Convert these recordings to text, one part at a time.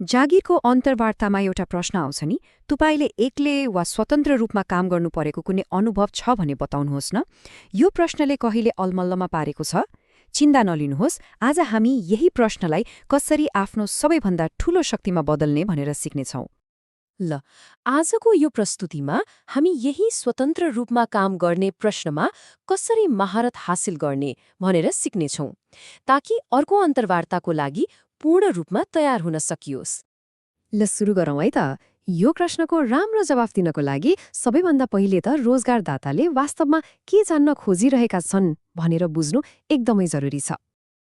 जागिरको अन्तर्वार्तामा एउटा प्रश्न आउँछ नि, तपाईले एक्लै वा स्वतन्त्र रूपमा काम गर्नु परेको कुनै अनुभव छ भने बताउनुहोस् न। यो प्रश्नले कहिले अलमल्लमा पारेको छ? चिन्ता नलिनुहोस्, आज हामी यही प्रश्नलाई कसरी आफ्नो सबैभन्दा ठूलो शक्तिमा बदल्ने भनेर सिक्नेछौं। ल, आजको यो प्रस्तुतिमा हामी यही स्वतन्त्र रूपमा काम गर्ने प्रश्नमा कसरी महारत हासिल गर्ने भनेर सिक्नेछौं, ताकि अर्को अन्तर्वार्ताको लागि पूर्ण रूपमा तयार हुन सकियोस्। ल सुरु गरौँ है त। यो प्रश्नको राम्रो जवाफ दिनको लागि सबैभन्दा पहिले त रोजगारदाताले वास्तवमा के जान्न खोजिरहेका छन् भनेर बुझ्नु एकदमै जरुरी छ।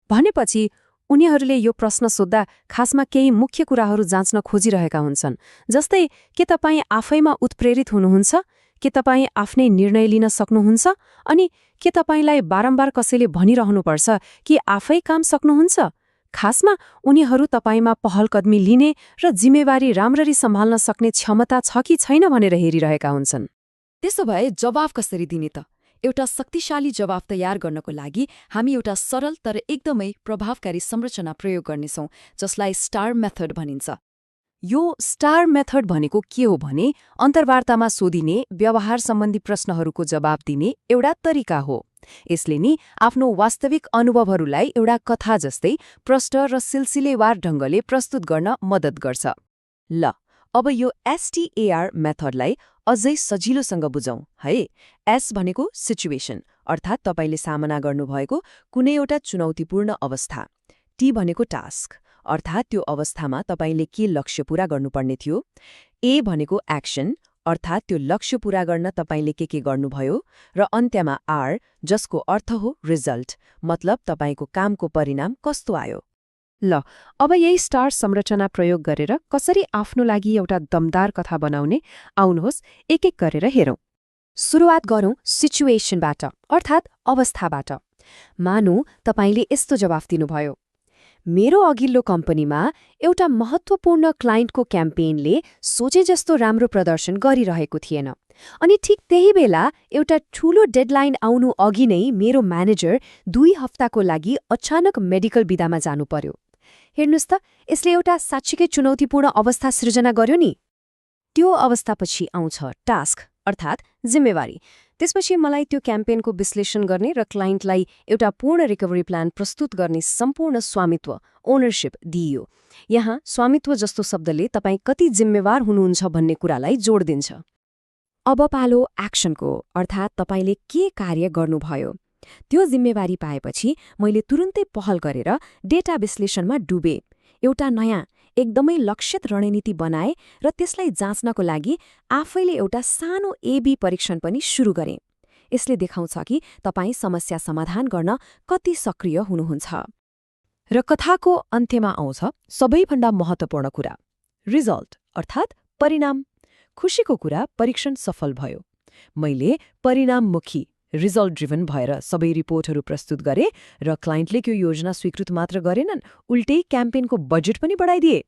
भनेपछि उनीहरूले यो प्रश्न सोध्दा खासमा केही मुख्य कुराहरू जाँच्न खोजिरहेका हुन्छन्, जस्तै के तपाईँ आफैमा उत्प्रेरित हुनुहुन्छ, के तपाईँ आफ्नै निर्णय लिन सक्नुहुन्छ, अनि के तपाईँलाई बारम्बार कसैले भनिरहनुपर्छ कि आफै काम सक्नुहुन्छ। खासमा उनीहरू तपाईमा पहलकदमी लिने र जिम्मेवारी राम्ररी सम्हाल्न सक्ने क्षमता छ कि छैन भनेर हेरिरहेका हुन्छन्। त्यसो भए जवाफ कसरी दिने त? एउटा शक्तिशाली जवाफ तयार गर्नको लागि हामी एउटा सरल तर एकदमै प्रभावकारी संरचना प्रयोग गर्नेछौं, जसलाई स्टार मेथड भनिन्छ। यो स्टार मेथड भनेको के हो भने अन्तर्वार्तामा सोधिने व्यवहार सम्बन्धी प्रश्नहरूको जवाब दिने एउटा तरिका हो। यसले नि आफ्नो वास्तविक अनुभवहरूलाई एउटा कथा जस्तै प्रष्ट र सिलसिलेवार ढङ्गले प्रस्तुत गर्न मद्दत गर्छ। ल, अब यो STAR मेथडलाई अझै सजिलोसँग बुझौं है। S भनेको सिचुएसन, अर्थात् तपाईले सामना गर्नुभएको कुनै एउटा चुनौतीपूर्ण अवस्था। T भनेको टास्क, अर्थात् त्यो अवस्थामा तपाईले के लक्ष्य पूरा गर्नुपर्ने थियो। A भनेको एक्सन, अर्थात् त्यो लक्ष्य पूरा गर्न तपाईले के गर्नुभयो। र अन्त्यमा R, जसको अर्थ हो रिजल्ट, मतलब तपाईको कामको परिणाम कस्तो आयो। ल, अब यही स्टार संरचना प्रयोग गरेर कसरी आफ्नो लागि एउटा दमदार कथा बनाउने, आउनुहोस् एक एक गरेर हेरौं। सुरुवात गरौं सिचुएसनबाट, अर्थात् अवस्थाबाट। मानौ तपाईले यस्तो जवाफ दिनुभयो, मेरो अघिल्लो कम्पनीमा एउटा महत्त्वपूर्ण क्लाइन्टको क्याम्पेनले सोचे जस्तो राम्रो प्रदर्शन गरिरहेको थिएन, अनि ठिक त्यही बेला एउटा ठूलो डेडलाइन आउनु अघि नै मेरो म्यानेजर 2 हप्ताको लागि अचानक मेडिकल बिदामा जानु पर्यो। हेर्नुस् त, यसले एउटा साँच्चीकै चुनौतीपूर्ण अवस्था सृजना गर्यो नि। त्यो अवस्थापछि आउँछ टास्क, अर्थात् जिम्मेवारी। त्यसपछि मलाई त्यो क्याम्पेनको विश्लेषण गर्ने र क्लाइन्टलाई एउटा पूर्ण रिकभरी प्लान प्रस्तुत गर्ने सम्पूर्ण स्वामित्व, ओनरशिप दिइयो। यहाँ स्वामित्व जस्तो शब्दले तपाईँ कति जिम्मेवार हुनुहुन्छ भन्ने कुरालाई जोड दिन्छ। अब पालो एक्सनको, अर्थात् तपाईले के कार्य गर्नुभयो। त्यो जिम्मेवारी पाएपछि मैले तुरुन्तै पहल गरेर डेटा विश्लेषणमा डुबे, एउटा नयाँ एकदमै लक्षित रणनीति बनाए र त्यसलाई जाँच्नको लागि आफैले एउटा सानो AB परीक्षण पनि सुरु गरे। यसले देखाउँछ कि तपाईँ समस्या समाधान गर्न कति सक्रिय हुनुहुन्छ। र कथाको अन्त्यमा आउँछ सबैभन्दा महत्त्वपूर्ण कुरा, रिजल्ट, अर्थात् परिणाम। खुशीको कुरा, परीक्षण सफल भयो। मैले परिणाममुखी, रिजल्ट ड्रिभन भएर सबै रिपोर्टहरू प्रस्तुत गरे र क्लाइन्टले त्यो योजना स्वीकृत मात्र गरेनन्, उल्टै क्याम्पेनको बजेट पनि बढाइदिए।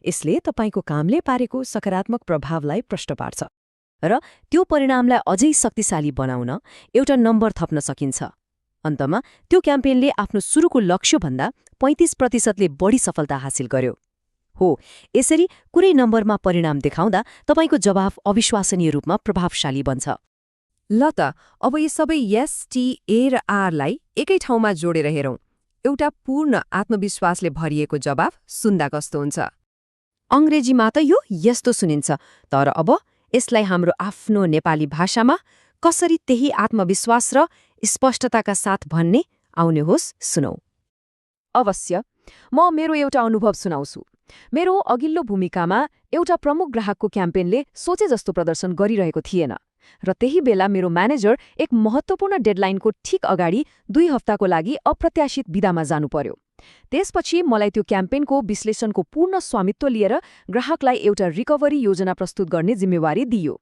यसले तपाईको कामले पारेको सकारात्मक प्रभावलाई प्रष्ट पार्छ र त्यो परिणामलाई अझै शक्तिशाली बनाउन एउटा नम्बर थप्न सकिन्छ। अन्तमा त्यो क्याम्पेनले आफ्नो सुरुको लक्ष्यभन्दा 35%ले बढी सफलता हासिल गर्यो। हो, यसरी कुनै नम्बरमा परिणाम देखाउँदा तपाईको जवाफ अविश्वसनीय रूपमा प्रभावशाली बन्छ। ल त, अब यी सबै S, T, A र R लाई एकै ठाउँमा जोडेर हेरौं। एउटा पूर्ण आत्मविश्वासले भरिएको जवाफ सुन्दा कस्तो हुन्छ? अंग्रेजीमा त यो यस्तो सुनिन्छ, तर अब यसलाई हाम्रो आफ्नो नेपाली भाषामा कसरी त्यही आत्मविश्वास र स्पष्टताका साथ भन्ने, आउनुहोस् सुनौ। अवश्य, म मेरो एउटा अनुभव सुनाउँछु। मेरो अघिल्लो भूमिकामा एउटा प्रमुख ग्राहकको क्याम्पेनले सोचे जस्तो प्रदर्शन गरिरहेको थिएन, र त्यही बेला मेरो म्यानेजर एक महत्त्वपूर्ण डेडलाइनको ठिक अगाडि 2 हप्ताको लागि अप्रत्याशित बिदामा जानु पर्यो। त्यसपछि मलाई त्यो क्याम्पेनको विश्लेषणको पूर्ण स्वामित्व लिएर ग्राहकलाई एउटा रिकभरी योजना प्रस्तुत गर्ने जिम्मेवारी दिइयो।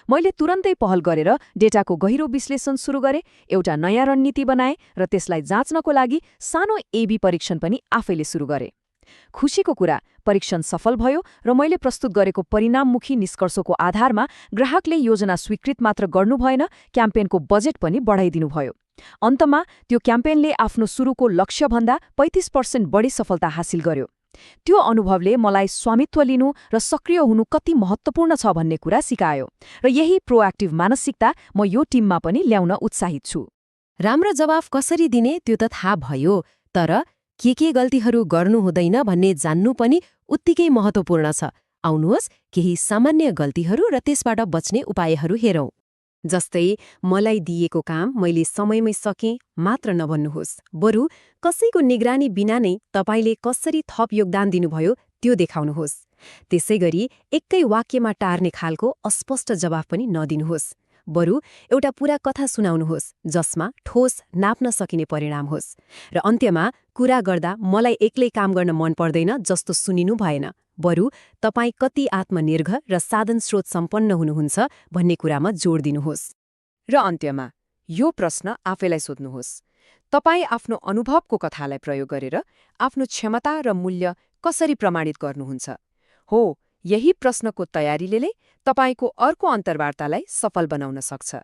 मैले तुरन्तै पहल गरेर डेटाको गहिरो विश्लेषण सुरु गरे, एउटा नयाँ रणनीति बनाए र त्यसलाई जाँच्नको लागि सानो AB परीक्षण पनि आफैले सुरु गरे। खुशीको कुरा, परीक्षण सफल भयो र मैले प्रस्तुत गरेको परिणाममुखी निष्कर्षको आधारमा ग्राहकले योजना स्वीकृत मात्र गर्नु भएन, क्याम्पेनको बजेट पनि बढाइदिनुभयो। अन्तमा त्यो क्याम्पेनले आफ्नो सुरुको लक्ष्यभन्दा 35% बढी सफलता हासिल गर्यो। त्यो अनुभवले मलाई स्वामित्व लिनु र सक्रिय हुनु कति महत्त्वपूर्ण छ भन्ने कुरा सिकायो र यही प्रोएक्टिभ मानसिकता म यो टिममा पनि ल्याउन उत्साहित छु। राम्रो जवाफ कसरी दिने त्यो त थाहा भयो, तर के गल्तीहरू गर्नु हुँदैन भन्ने जान्नु पनि उत्तिकै महत्त्वपूर्ण छ। आउनुहोस् केही सामान्य गल्तीहरू र त्यसबाट बच्ने उपायहरू हेरौँ। जस्तै मलाई दिएको काम मैले समयमै सकेँ मात्र नभन्नुहोस्, बरु कसैको निगरानी बिना नै तपाईले कसरी थप योगदान दिनुभयो त्यो देखाउनुहोस्। त्यसैगरी एकै वाक्यमा टार्ने खालको अस्पष्ट जवाफ पनि नदिनुहोस्, बरु एउटा पूरा कथा सुनाउनुहोस् जसमा ठोस नाप्न सकिने परिणाम होस्। र अन्त्यमा कुरा गर्दा मलाई एक्लै काम गर्न मन पर्दैन जस्तो सुनिनु भएन, बरु तपाईँ कति आत्मनिर्भर र साधन स्रोत सम्पन्न हुनुहुन्छ भन्ने कुरामा जोड दिनुहोस्। र अन्त्यमा यो प्रश्न आफैलाई सोध्नुहोस्, तपाईँ आफ्नो अनुभवको कथालाई प्रयोग गरेर आफ्नो क्षमता र मूल्य कसरी प्रमाणित गर्नुहुन्छ? हो, यही प्रश्नको तयारीले तपाईँको अर्को अन्तर्वार्तालाई सफल बनाउन सक्छ।